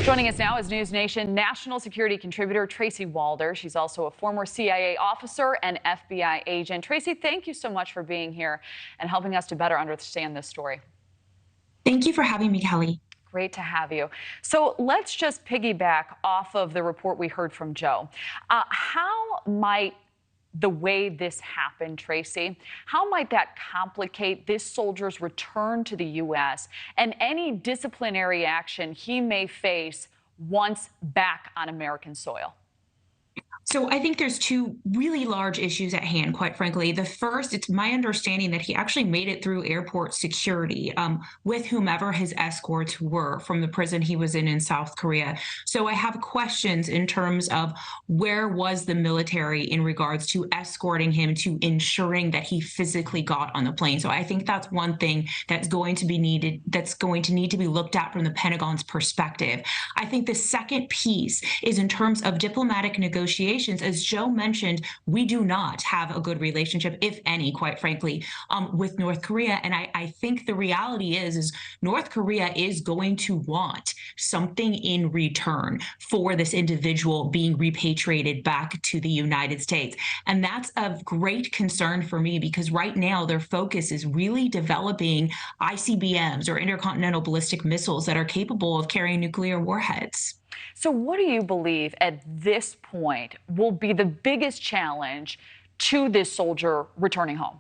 Joining us now is NewsNation national security contributor Tracy Walder. She's also a former CIA officer and FBI agent. Tracy, thank you so much for being here and helping us to better understand this story. Thank you for having me, Kelly. Great to have you. So let's just piggyback off of the report we heard from Joe. How might the way this happened, Tracy, how might that complicate this soldier's return to the U.S. and any disciplinary action he may face once back on American soil? So I think there's two really large issues at hand, quite frankly. The first, it's my understanding that he actually made it through airport security with whomever his escorts were from the prison he was in South Korea. So I have questions in terms of where was the military in regards to escorting him to ensuring that he physically got on the plane. So I think that's one thing that's going to be needed, that's going to need to be looked at from the Pentagon's perspective. I think the second piece is in terms of diplomatic negotiations. As Joe mentioned, we do not have a good relationship, if any, quite frankly, with North Korea. And I think the reality is North Korea is going to want something in return for this individual being repatriated back to the United States. And that's of great concern for me because right now their focus is really developing ICBMs or intercontinental ballistic missiles that are capable of carrying nuclear warheads. So what do you believe at this point will be the biggest challenge to this soldier returning home?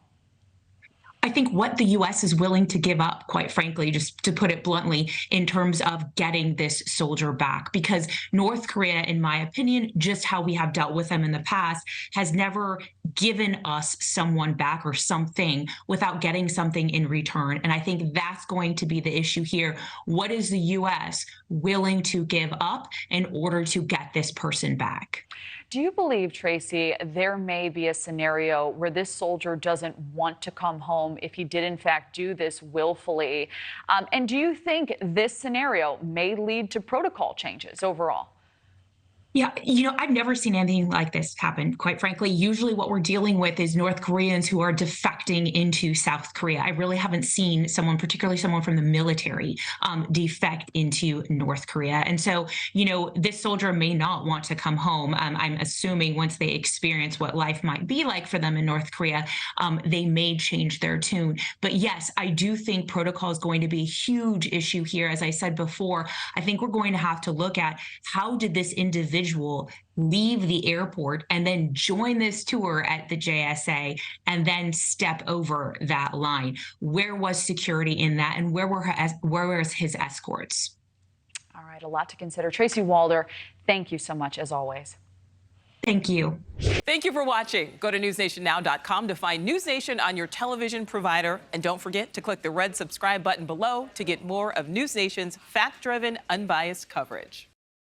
I think what the U.S. is willing to give up, quite frankly, just to put it bluntly, in terms of getting this soldier back, because North Korea, in my opinion, just how we have dealt with them in the past, has never given us someone back or something without getting something in return. And I think that's going to be the issue here. What is the U.S. willing to give up in order to get this person back? Do you believe, Tracy, there may be a scenario where this soldier doesn't want to come home if he did, in fact, do this willfully? And do you think this scenario may lead to protocol changes overall? Yeah, I've never seen anything like this happen, quite frankly. Usually what we're dealing with is North Koreans who are defecting into South Korea. I really haven't seen someone, particularly someone from the military, defect into North Korea. And so, this soldier may not want to come home. I'm assuming once they experience what life might be like for them in North Korea, they may change their tune. But yes, I do think protocol is going to be a huge issue here. As I said before, I think we're going to have to look at how did this individual leave the airport and then join this tour at the JSA and then step over that line? Where was security in that, and where were his escorts? All right, a lot to consider. Tracy Walder, thank you so much, as always. Thank you. Thank you for watching. Go to newsnationnow.com to find NewsNation on your television provider. And don't forget to click the red subscribe button below to get more of NewsNation's fact-driven, unbiased coverage.